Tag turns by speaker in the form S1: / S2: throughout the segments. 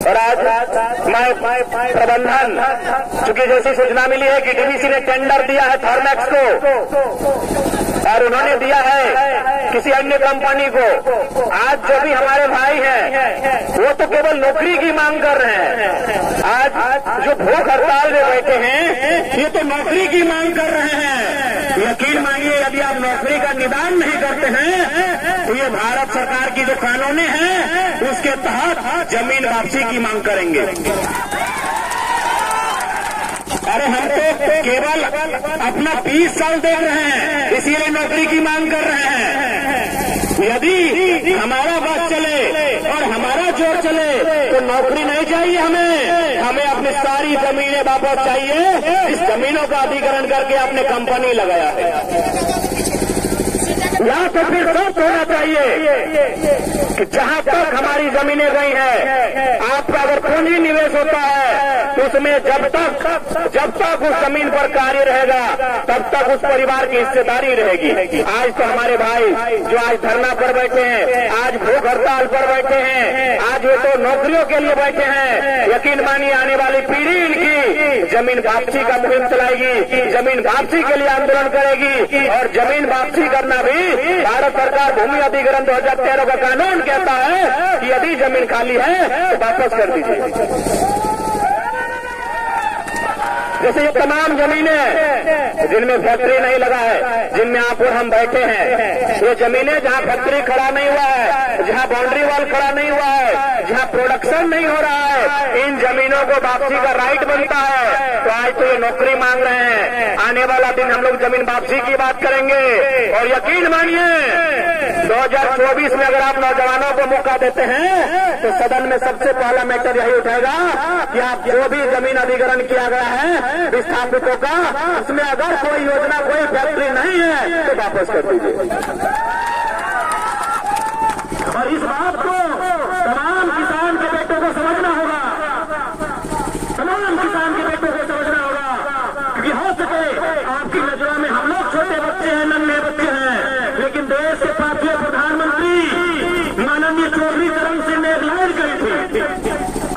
S1: और आज मैं प्रबंधन, चूंकि जैसी सूचना मिली है कि डीवीसी ने टेंडर दिया है थर्मैक्स को और उन्होंने दिया है किसी अन्य कंपनी को। आज जो भी हमारे भाई हैं वो तो केवल नौकरी की मांग कर रहे हैं। आज जो भूख हड़ताल में बैठे हैं ये तो नौकरी की मांग कर रहे हैं। यकीन मानिए, यदि आप नौकरी का निदान नहीं करते हैं तो ये भारत सरकार की जो कानून है उसके तहत जमीन वापसी की मांग करेंगे। अरे हम तो केवल अपना 20 साल देख रहे हैं, इसीलिए नौकरी की मांग कर रहे हैं। यदि हमारा बस चले और हमारा जोर चले तो नौकरी नहीं चाहिए हमें अपनी सारी जमीनें वापस चाहिए। इस जमीनों का अधिग्रहण करके आपने कंपनी लगाया है, यहाँ तो फिर सब होना चाहिए कि जहाँ तक हमारी जमीनें गई हैं, आपका अगर पूंजी निवेश होता है तो उसमें जब तक उस जमीन पर कार्य रहेगा तब तक उस परिवार की हिस्सेदारी रहेगी। आज तो हमारे भाई जो आज धरना पर बैठे हैं, आज भूख हड़ताल पर बैठे हैं, आज वो तो नौकरियों के लिए बैठे हैं। यकीन मानिए, आने वाली पीढ़ी इनकी जमीन वापसी का मुहिम चलाएगी, जमीन वापसी के लिए आंदोलन करेगी। और जमीन वापसी करना भी भारत सरकार भूमि अधिग्रहण 2013 का कानून कहता है कि यदि जमीन खाली है तो वापस कर दीजिए। जैसे ये तमाम जमीनें जिनमें फैक्ट्री नहीं लगा है, जिनमें आप और हम बैठे हैं, ये जमीनें जहां फैक्ट्री खड़ा नहीं हुआ है, जहां बाउंड्री वॉल खड़ा नहीं हुआ है, जहां प्रोडक्शन नहीं हो रहा है, इन जमीनों को वापसी का राइट बनता है। तो आज तो ये नौकरी मांग रहे हैं, आने वाला दिन हम लोग जमीन वापसी की बात करेंगे। और यकीन मानिए, 2024 में अगर आप नौजवानों को मौका देते हैं तो सदन में सबसे पहला मैटर यही उठेगा कि आप जो भी जमीन अधिग्रहण किया गया है विस्थापितों का, उसमें अगर कोई योजना, कोई फैक्ट्री नहीं है तो वापस कर दीजिए। और इस बात को तमाम किसान के बेटों को समझना होगा, तमाम किसान के बेटों को समझना होगा, क्योंकि हो सके आपकी नजरों में हम लोग छोटे बच्चे हैं, नन्हे बच्चे हैं, लेकिन देश के 5वें प्रधानमंत्री माननीय चौधरी चरण सिंह ने एक लाइन कही थी।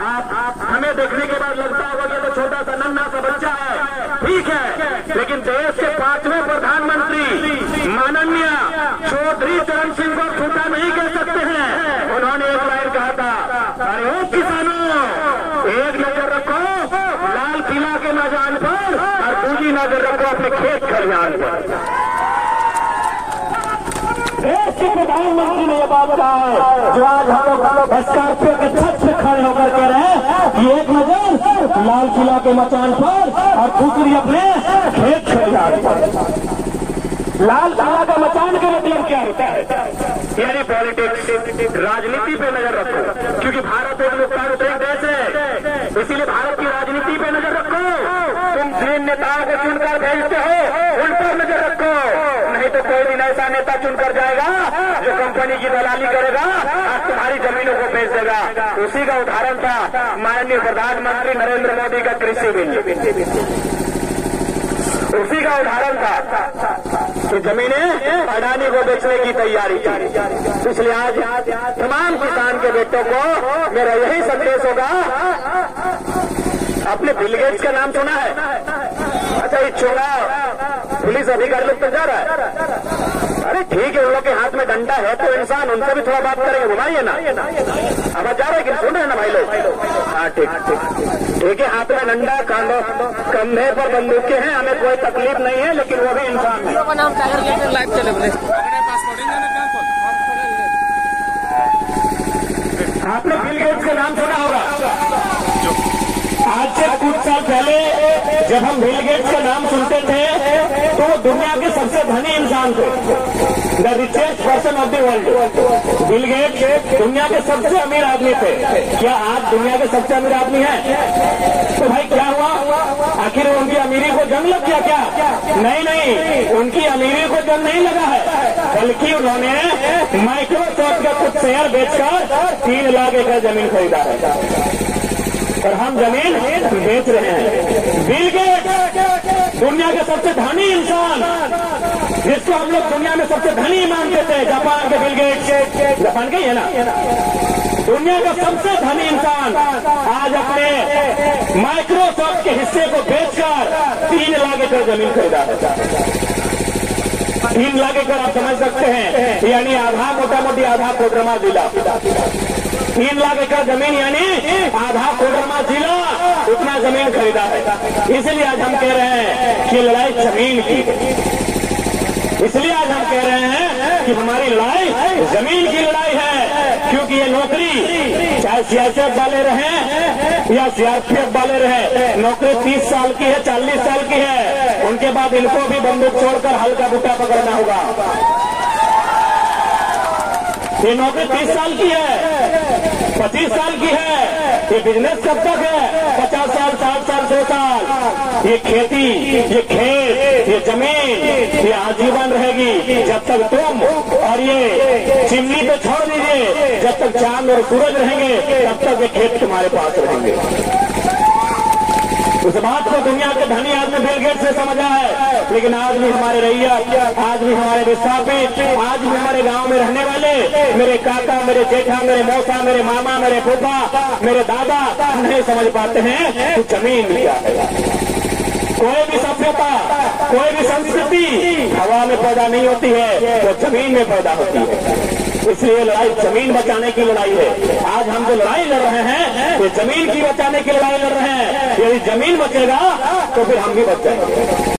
S1: आप हमें देखने के बाद लगता होगा कि तो छोटा सा नन्हा सा बच्चा है, ठीक है, लेकिन देश के 5वें प्रधानमंत्री माननीय चौधरी चरण सिंह को छोटा नहीं कह सकते हैं। उन्होंने एक लाइन कहा था, अरे ओ किसानों, एक नजर रखो लाल किला के मैदान पर और दूसरी नजर रखो अपने खेत खलिहान पर। देश के प्रधानमंत्री ने यह बात कहा है जो आज हम लोग स्कॉर्पियो के छत से खड़े होकर कह रहे हैं कि एक नजर लाल किला के मचान पर और दूसरी अपने खेत खलिहान पर। लाल किला का मचान का मतलब क्या होता है? यानी पॉलिटिक्स, राजनीति पे नजर रखो, क्योंकि भारत एक लोकतांत्रिक देश है, इसीलिए भारत की राजनीति पे नजर रखो। तुम जिन नेताओं को चुनकर भेजते हो उन पर नजर रखो, नहीं तो कोई दिन ऐसा नेता चुनकर जाएगा जो कंपनी की दलाली करेगा, आज तुम्हारी जमीनों को बेच देगा। उसी का उदाहरण था माननीय प्रधानमंत्री नरेंद्र मोदी का कृषि बिल, उसी का उदाहरण था कि जमीनें अडानी को बेचने की तैयारी थी। इसलिए आज तमाम किसान के बेटों को मेरा यही संदेश होगा। आपने बिल गेट्स का नाम सुना है? अच्छा, ये चुनाव पुलिस अधिकारी लोग तो जा रहा है, अरे ठीक है, उन लोग के हाथ में डंडा है तो इंसान उनसे भी थोड़ा बात करेंगे, घुमाइए ना। अब जा रहे हैं कि सुन रहे हैं ना भाई लोग? हाँ ठीक है, हाथ में डंडा, कंधे पर बंदूकें हैं, हमें कोई तकलीफ नहीं है, लेकिन वो भी इंसान है। आपने बिल गेट्स का नाम सुना होगा। आज से कुछ साल पहले जब हम बिल गेट्स का नाम सुनते थे तो वो दुनिया के सबसे धनी इंसान थे, the richest person of the world. Bill Gates दुनिया के सबसे अमीर आदमी थे। क्या आज दुनिया के सबसे अमीर आदमी है? तो भाई क्या हुआ? आखिर उनकी अमीरी को जंग लग गया क्या? नहीं, उनकी अमीरी को जंग नहीं लगा है, बल्कि उन्होंने माइक्रोसॉफ्ट का कुछ शेयर बेचकर 3 लाख एकड़ जमीन खरीदा है और हम जमीन बेच रहे हैं। बिल गेट्स दुनिया के सबसे धनी इंसान, जिसको हम लोग दुनिया में सबसे धनी मानते थे, जापान के बिल गेट्स, जापान के है ना, दुनिया का सबसे धनी इंसान माइक्रोसॉफ्ट के हिस्से को बेचकर 3 लाख एकड़ जमीन खरीदा है। 3 लाख एकड़ आप समझ सकते हैं, यानी आधा, मोटा मोटी आधा कोडरमा जिला। 3 लाख एकड़ जमीन यानी आधा कोडरमा जिला उतना जमीन खरीदा है। इसलिए आज हम कह रहे हैं कि लड़ाई जमीन की है। इसलिए आज हम कह रहे हैं कि हमारी लड़ाई जमीन की लड़ाई है, क्योंकि ये नौकरी चाहे सीआईएसएफ वाले रहे या सीआरपीएफ वाले रहे, नौकरी 30 साल की है, 40 साल की है, उनके बाद इनको भी बंदूक छोड़कर हल्का बुट्टा पकड़ना होगा। ये नौकरी 30 साल की है, 25 साल की है, ये बिजनेस कब तक है? 50 साल, 60 साल, 100 साल। ये खेती, ये खेत, ये जमीन, ये आजीवन रहेगी जब तक तुम, और ये चिमनी तो छोड़ दीजिए, जब तक चांद और सूरज रहेंगे तब तक ये खेत तुम्हारे पास रहेंगे। उस बात को दुनिया के धनी आदमी बिल गेट्स से समझा है, लेकिन आज भी हमारे रैयत, आज भी हमारे विस्थापित, आज भी हमारे गांव में रहने वाले मेरे काका, मेरे जेठा, मेरे मौसा, मेरे मामा, मेरे फूफा, मेरे दादा नहीं समझ पाते हैं कि जमीन क्या है। कोई भी सभ्यता, कोई भी संस्कृति हवा में पैदा नहीं होती है, वो जमीन में पैदा होती है। इसलिए लड़ाई जमीन बचाने की लड़ाई है। आज हम जो लड़ाई लड़ रहे हैं वो जमीन की बचाने की लड़ाई लड़ रहे हैं। यदि जमीन बचेगा तो फिर हम भी बच जाएंगे।